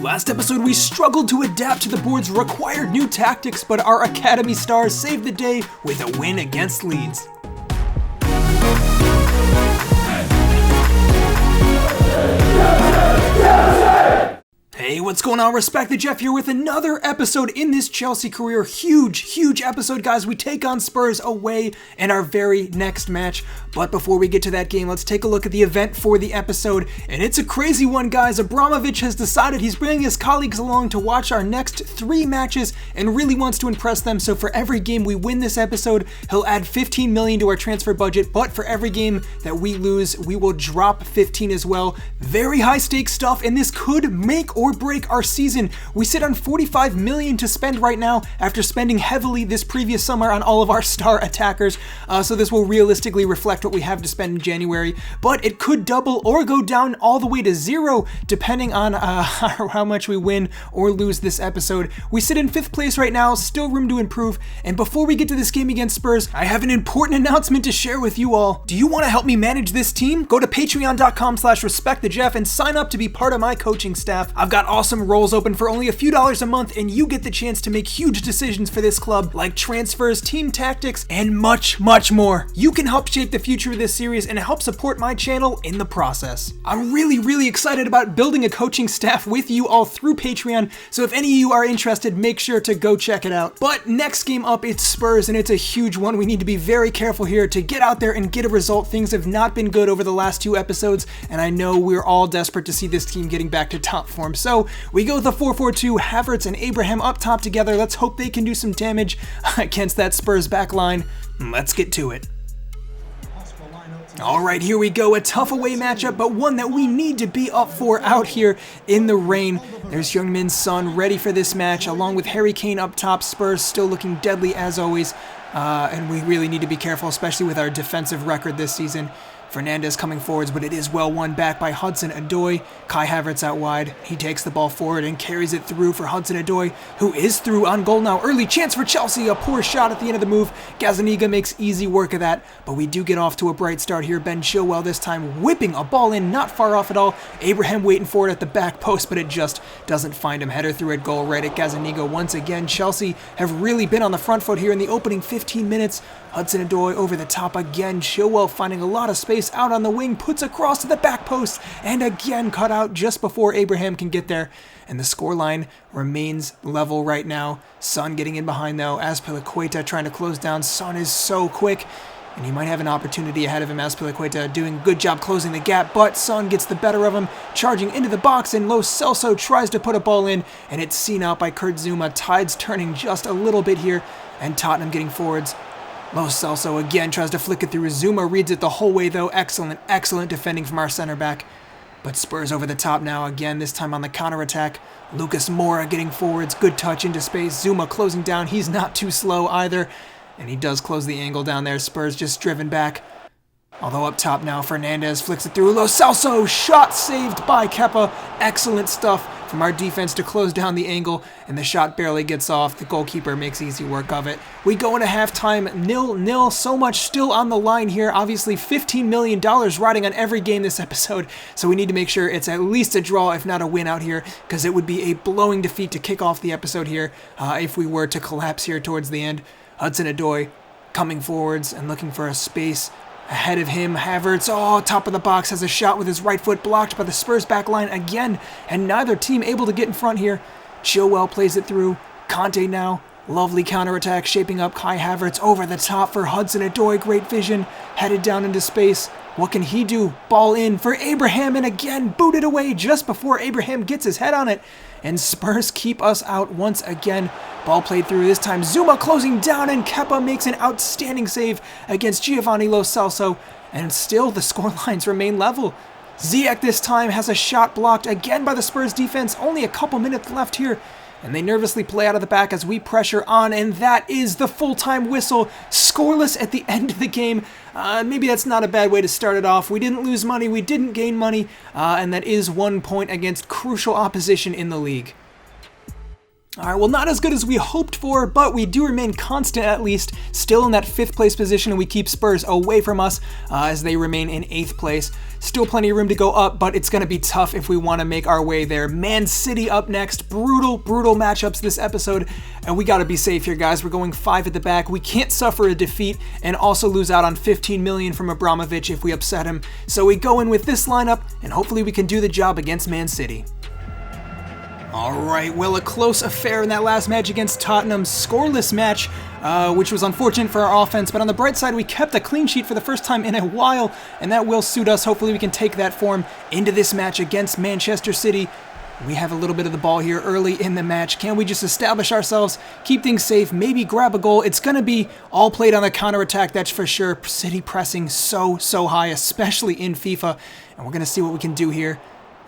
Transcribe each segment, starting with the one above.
Last episode, we struggled to adapt to the board's required new tactics, but our Academy stars saved the day with a win against Leeds. Hey, what's going on? Respect the Jeff here with another episode in this Chelsea career. Huge episode, guys. We take on Spurs away in our very next match. But before we get to that game, let's take a look at the event for the episode. And it's a crazy one, guys. Abramovich has decided he's bringing his colleagues along to watch our next 3 matches and really wants to impress them. So for every game we win this episode, he'll add 15 million to our transfer budget. But for every game that we lose, we will drop 15 as well. Very high stakes stuff, and this could make or break our season. We sit on 45 million to spend right now after spending heavily this previous summer on all of our star attackers. So this will realistically reflect what we have to spend in January, but it could double or go down all the way to 0 depending on how much we win or lose this episode. We sit in 5th place right now, still room to improve. And before we get to this game against Spurs, I have an important announcement to share with you all. Do you want to help me manage this team? Go to patreon.com/respectthejeff and sign up to be part of my coaching staff. I've got awesome roles open for only a few dollars a month, and you get the chance to make huge decisions for this club, like transfers, team tactics, and much more. You can help shape the future of this series and help support my channel in the process. I'm really excited about building a coaching staff with you all through Patreon, so if any of you are interested, make sure to go check it out. But next game up, it's Spurs, and it's a huge one. We need to be very careful here to get out there and get a result. Things have not been good over the last 2 episodes, and I know we're all desperate to see this team getting back to top form. So we go with the 4-4-2, Havertz and Abraham up top together. Let's hope they can do some damage against that Spurs back line. Let's get to it. All right, here we go. A tough away matchup, but one that we need to be up for out here in the rain. There's Heung-min's Son ready for this match, along with Harry Kane up top. Spurs still looking deadly as always, and we really need to be careful, especially with our defensive record this season. Fernandes coming forwards, but it is well won back by Hudson-Odoi. Kai Havertz out wide. He takes the ball forward and carries it through for Hudson-Odoi, who is through on goal now. Early chance for Chelsea. A poor shot at the end of the move. Gazzaniga makes easy work of that, but we do get off to a bright start here. Ben Chilwell this time whipping a ball in, not far off at all. Abraham waiting for it at the back post, but it just doesn't find him. Header through at goal right at Gazzaniga once again. Chelsea have really been on the front foot here in the opening 15 minutes. Hudson-Odoi over the top again. Chilwell finding a lot of space out on the wing, puts across to the back post, and again cut out just before Abraham can get there. And the scoreline remains level right now. Son getting in behind though. Azpilicueta trying to close down. Son is so quick, and he might have an opportunity ahead of him. Azpilicueta doing a good job closing the gap, but Son gets the better of him, charging into the box, and Lo Celso tries to put a ball in, and it's seen out by Kurt Zouma. Tide's turning just a little bit here, and Tottenham getting forwards. Lo Celso again tries to flick it through. Zouma reads it the whole way though. Excellent defending from our center back. But Spurs over the top now again, this time on the counterattack. Lucas Moura getting forwards. Good touch into space. Zouma closing down. He's not too slow either. And he does close the angle down there. Spurs just driven back. Although up top now, Fernandes flicks it through. Lo Celso, shot saved by Kepa. Excellent stuff from our defense to close down the angle, and the shot barely gets off. The goalkeeper makes easy work of it. We go into halftime 0-0. So much still on the line here. Obviously $15 million riding on every game this episode, so we need to make sure it's at least a draw, if not a win out here, because it would be a blowing defeat to kick off the episode here if we were to collapse here towards the end. Hudson-Odoi coming forwards and looking for a space. Ahead of him, Havertz, top of the box, has a shot with his right foot, blocked by the Spurs back line again, and neither team able to get in front here. Chilwell plays it through. Conte now, lovely counterattack shaping up. Kai Havertz over the top for Hudson-Odoi, great vision, headed down into space. What can he do? Ball in for Abraham, and again booted away just before Abraham gets his head on it. And Spurs keep us out once again. Ball played through this time. Zouma closing down, and Kepa makes an outstanding save against Giovanni Lo Celso. And still the scorelines remain level. Ziyech this time has a shot blocked again by the Spurs defense. Only a couple minutes left here. And they nervously play out of the back as we pressure on, and that is the full-time whistle. Scoreless at the end of the game. Maybe that's not a bad way to start it off. We didn't lose money, we didn't gain money, and that is 1 point against crucial opposition in the league. All right, well, not as good as we hoped for, but we do remain constant at least, still in that 5th place position, and we keep Spurs away from us as they remain in 8th place. Still plenty of room to go up, but it's going to be tough if we want to make our way there. Man City up next. Brutal matchups this episode, and we got to be safe here, guys. We're going 5 at the back. We can't suffer a defeat and also lose out on 15 million from Abramovich if we upset him. So we go in with this lineup, and hopefully we can do the job against Man City. Alright, well, a close affair in that last match against Tottenham. Scoreless match, which was unfortunate for our offense, but on the bright side, we kept a clean sheet for the first time in a while, and that will suit us. Hopefully we can take that form into this match against Manchester City. We have a little bit of the ball here early in the match. Can we just establish ourselves, keep things safe, maybe grab a goal? It's going to be all played on the counterattack, that's for sure. City pressing so high, especially in FIFA, and we're going to see what we can do here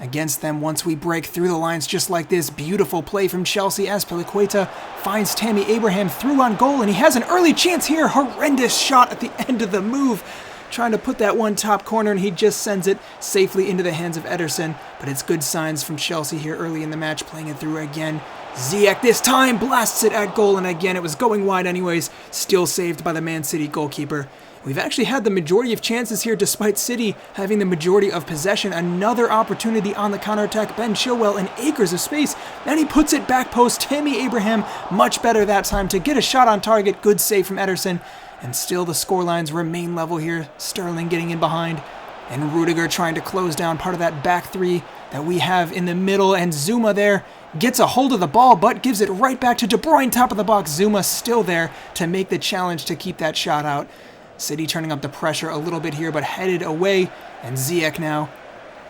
against them once we break through the lines just like this. Beautiful play from Chelsea. Azpilicueta finds Tammy Abraham through on goal, and he has an early chance here. Horrendous shot at the end of the move, trying to put that one top corner, and he just sends it safely into the hands of Ederson. But it's good signs from Chelsea here early in the match, playing it through again. Ziyech this time blasts it at goal, and again it was going wide anyways, still saved by the Man City goalkeeper. We've actually had the majority of chances here despite City having the majority of possession. Another opportunity on the counterattack. Ben Chilwell in acres of space, and he puts it back post. Tammy Abraham much better that time to get a shot on target. Good save from Ederson, and still the scorelines remain level here. Sterling getting in behind, and Rudiger trying to close down part of that back three that we have in the middle, and Zuma there gets a hold of the ball but gives it right back to De Bruyne, top of the box. Zuma still there to make the challenge to keep that shot out. City turning up the pressure a little bit here, but headed away, and Ziyech now.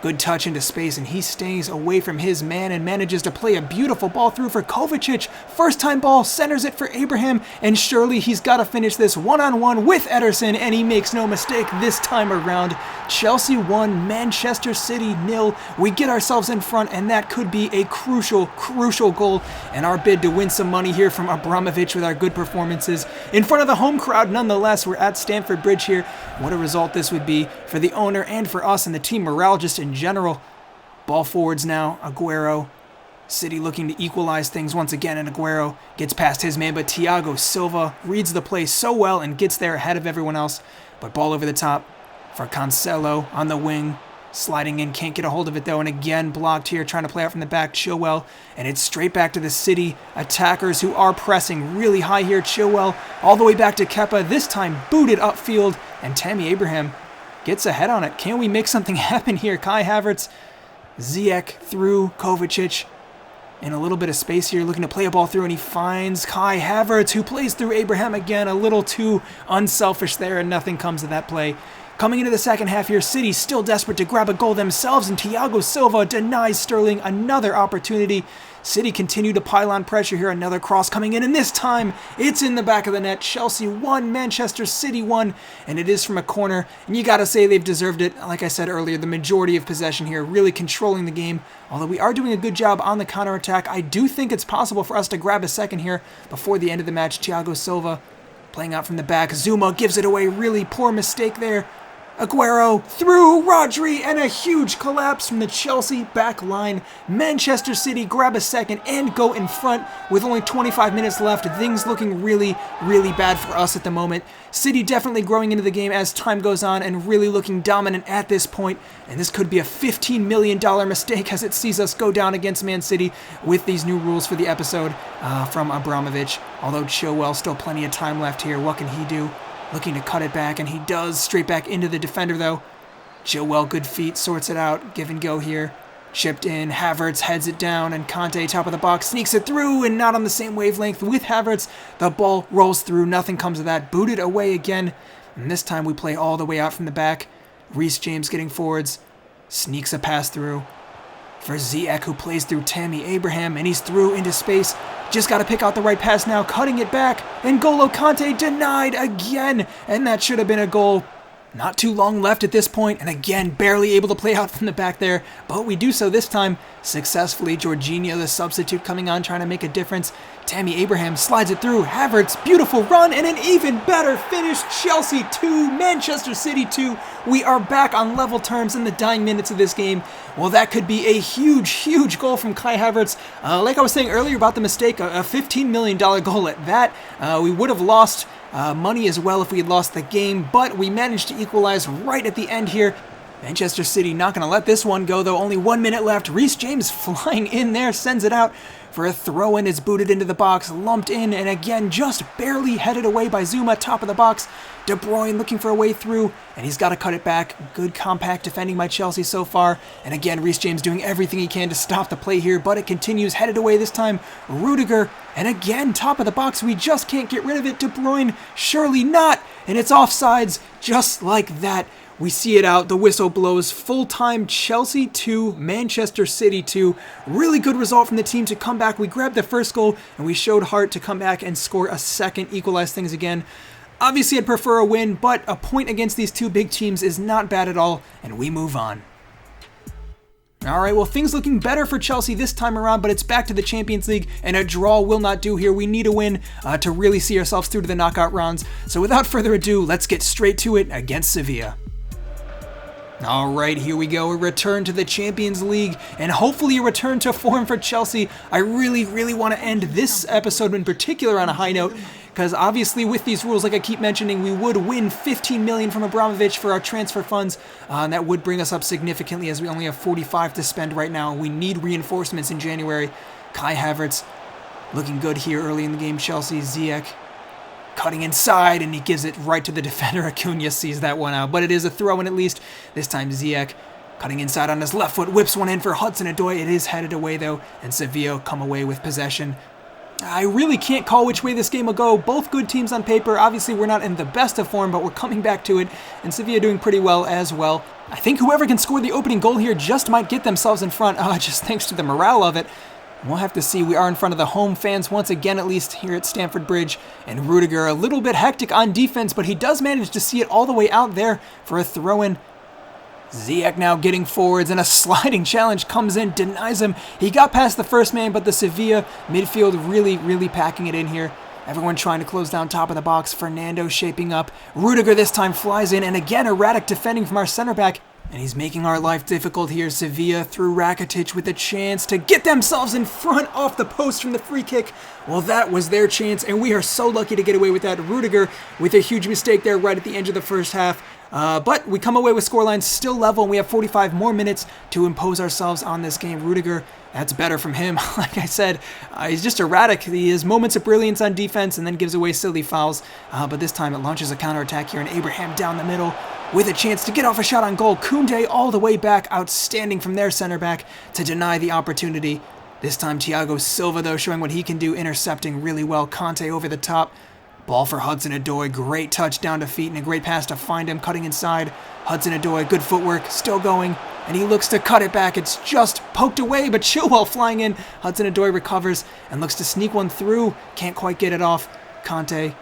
Good touch into space, and he stays away from his man and manages to play a beautiful ball through for Kovacic. First time ball, centers it for Abraham, and surely he's got to finish this one-on-one with Ederson, and he makes no mistake this time around. Chelsea 1, Manchester City 0. We get ourselves in front, and that could be a crucial goal, and our bid to win some money here from Abramovich with our good performances in front of the home crowd. Nonetheless, we're at Stamford Bridge here. What a result this would be for the owner and for us and the team morale just in general. Ball forwards now, Aguero. City looking to equalize things once again, and Aguero gets past his man, but Thiago Silva reads the play so well and gets there ahead of everyone else. But ball over the top for Cancelo on the wing. Sliding in, can't get a hold of it though, and again blocked here, trying to play out from the back, Chilwell, and it's straight back to the City attackers who are pressing really high here. Chilwell all the way back to Kepa, this time booted upfield, and Tammy Abraham gets ahead on it. Can we make something happen here? Kai Havertz, Ziyech through Kovacic, in a little bit of space here, looking to play a ball through, and he finds Kai Havertz, who plays through Abraham again, a little too unselfish there, and nothing comes of that play. Coming into the second half here, City still desperate to grab a goal themselves, and Thiago Silva denies Sterling another opportunity. City continue to pile on pressure here. Another cross coming in, and this time it's in the back of the net. Chelsea 1, Manchester City 1, and it is from a corner, and you gotta say they've deserved it. Like I said earlier, the majority of possession here, really controlling the game. Although we are doing a good job on the counterattack, I do think it's possible for us to grab a second here before the end of the match. Thiago Silva playing out from the back. Zuma gives it away. Really poor mistake there. Aguero through Rodri, and a huge collapse from the Chelsea back line. Manchester City grab a second and go in front with only 25 minutes left. Things looking really bad for us at the moment. City definitely growing into the game as time goes on and really looking dominant at this point. And this could be a $15 million mistake as it sees us go down against Man City with these new rules for the episode from Abramovich. Although Chilwell, still plenty of time left here. What can he do? Looking to cut it back, and he does. Straight back into the defender, though. Chilwell, good feet, sorts it out. Give and go here. Chipped in. Havertz heads it down, and Conte, top of the box, sneaks it through, and not on the same wavelength with Havertz. The ball rolls through. Nothing comes of that. Booted away again, and this time we play all the way out from the back. Reece James getting forwards. Sneaks a pass through for Ziyech, who plays through Tammy Abraham, and he's through into space. Just got to pick out the right pass now, cutting it back, and N'Golo Kante denied again, and that should have been a goal. Not too long left at this point, and again, barely able to play out from the back there, but we do so this time successfully. Jorginho, the substitute, coming on, trying to make a difference. Tammy Abraham slides it through. Havertz, beautiful run, and an even better finish. Chelsea 2, Manchester City 2. We are back on level terms in the dying minutes of this game. Well, that could be a huge, huge goal from Kai Havertz. Like I was saying earlier about the mistake, a $15 million goal at that. We would have lost money as well if we had lost the game, but we managed to equalize right at the end here. Manchester City not going to let this one go, though. Only 1 minute left. Reece James flying in there, sends it out for a throw-in. It's booted into the box, lumped in, and again, just barely headed away by Zuma, top of the box. De Bruyne looking for a way through, and he's got to cut it back. Good compact defending by Chelsea so far. And again, Reece James doing everything he can to stop the play here, but it continues, headed away this time. Rudiger, and again, top of the box. We just can't get rid of it. De Bruyne, surely not. And it's offsides, just like that. We see it out. The whistle blows. Full-time Chelsea 2, Manchester City 2. Really good result from the team to come back. We grabbed the first goal, and we showed heart to come back and score a second, equalize things again. Obviously, I'd prefer a win, but a point against these two big teams is not bad at all, and we move on. All right, well, things looking better for Chelsea this time around, but it's back to the Champions League, and a draw will not do here. We need a win to really see ourselves through to the knockout rounds. So without further ado, let's get straight to it against Sevilla. All right, here we go. A return to the Champions League and hopefully a return to form for Chelsea. I really, really want to end this episode in particular on a high note, because obviously with these rules, like I keep mentioning, we would win $15 million from Abramovich for our transfer funds, and that would bring us up significantly as we only have 45 to spend right now. We need reinforcements in January. Kai Havertz looking good here early in the game. Chelsea, Ziyech cutting inside, and he gives it right to the defender. Acuna sees that one out, but it is a throw-in at least. This time Ziyech cutting inside on his left foot, whips one in for Hudson-Odoi. It is headed away though, and Sevilla come away with possession. I really can't call which way this game will go. Both good teams on paper. Obviously, we're not in the best of form, but we're coming back to it, and Sevilla doing pretty well as well. I think whoever can score the opening goal here just might get themselves in front, just thanks to the morale of it. We'll have to see. We are in front of the home fans once again, at least here at Stamford Bridge. And Rudiger a little bit hectic on defense, but he does manage to see it all the way out there for a throw-in. Ziyech now getting forwards, and a sliding challenge comes in, denies him. He got past the first man, but the Sevilla midfield really, really packing it in here. Everyone trying to close down top of the box. Fernando shaping up. Rudiger this time flies in, and again erratic defending from our center back. And he's making our life difficult here. Sevilla through Rakitic with a chance to get themselves in front off the post from the free kick. Well, that was their chance, and we are so lucky to get away with that. Rudiger with a huge mistake there right at the end of the first half. But we come away with scoreline still level, and we have 45 more minutes to impose ourselves on this game. Rudiger, that's better from him. Like I said, he's just erratic. He has moments of brilliance on defense and then gives away silly fouls. But this time it launches a counterattack here, and Abraham down the middle with a chance to get off a shot on goal. Koundé all the way back, outstanding from their center back to deny the opportunity. This time Thiago Silva, though, showing what he can do, intercepting really well. Kanté over the top. Ball for Hudson-Odoi, great touch down to feet and a great pass to find him, cutting inside. Hudson-Odoi, good footwork, still going, and he looks to cut it back. It's just poked away, but Chilwell flying in. Hudson-Odoi recovers and looks to sneak one through, can't quite get it off. Kanté,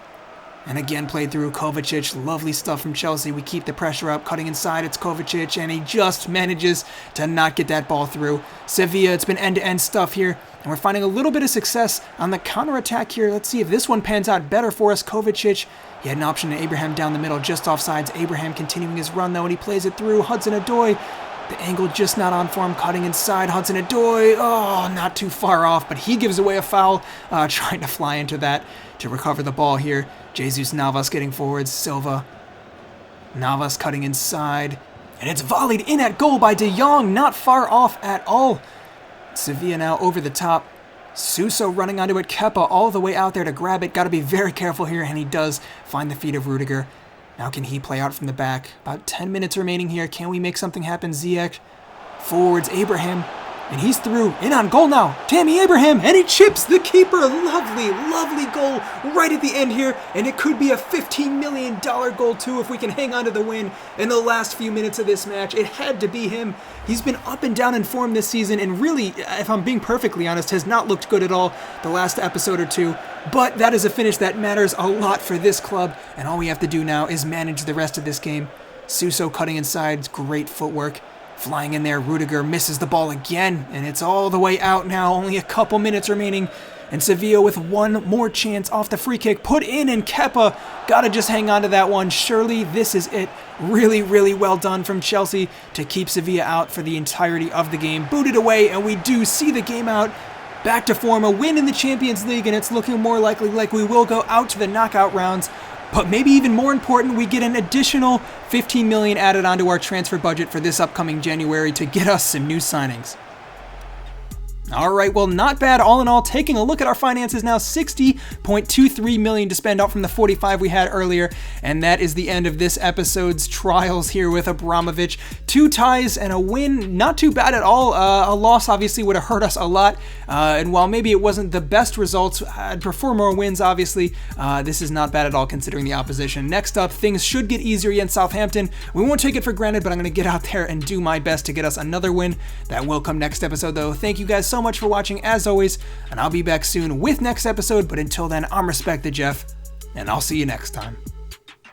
and again played through. Kovacic, lovely stuff from Chelsea. We keep the pressure up, cutting inside, it's Kovacic, and he just manages to not get that ball through. Sevilla, it's been end-to-end stuff here. And we're finding a little bit of success on the counterattack here. Let's see if this one pans out better for us. Kovacic, he had an option to Abraham down the middle, just offsides. Abraham continuing his run, though, and he plays it through. Hudson-Odoi, the angle just not on for him, cutting inside. Hudson-Odoi, not too far off, but he gives away a foul, trying to fly into that to recover the ball here. Jesus Navas getting forwards. Silva, Navas cutting inside, and it's volleyed in at goal by De Jong, not far off at all. Sevilla now over the top. Suso running onto it. Kepa all the way out there to grab it. Got to be very careful here, and he does find the feet of Rudiger. Now can he play out from the back? About 10 minutes remaining here. Can we make something happen? Ziyech forwards. Abraham, and he's through. In on goal now. Tammy Abraham, and he chips the keeper. Lovely, lovely goal right at the end here, and it could be a $15 million goal too if we can hang on to the win in the last few minutes of this match. It had to be him. He's been up and down in form this season, and really, if I'm being perfectly honest, has not looked good at all the last episode or two. But that is a finish that matters a lot for this club, and all we have to do now is manage the rest of this game. Suso cutting inside, great footwork. Flying in there, Rudiger misses the ball again, and it's all the way out now. Only a couple minutes remaining. And Sevilla with one more chance off the free kick. Put in, and Kepa gotta just hang on to that one. Surely this is it. Really, really well done from Chelsea to keep Sevilla out for the entirety of the game. Booted away, and we do see the game out. Back to form, a win in the Champions League, and it's looking more likely like we will go out to the knockout rounds. But maybe even more important, we get an additional 15 million added onto our transfer budget for this upcoming January to get us some new signings. All right, well, not bad all in all. Taking a look at our finances now, 60.23 million to spend out from the 45 we had earlier, and that is the end of this episode's trials here with Abramovich. 2 ties and a win, not too bad at all. A loss obviously would have hurt us a lot, and while maybe it wasn't the best results, I'd prefer more wins, obviously. This is not bad at all considering the opposition. Next up, things should get easier against Southampton. We won't take it for granted, but I'm going to get out there and do my best to get us another win. That will come next episode, though. Thank you guys so much for watching, as always, and I'll be back soon with next episode, but until then, I'm Respect the Jeff, and I'll see you next time.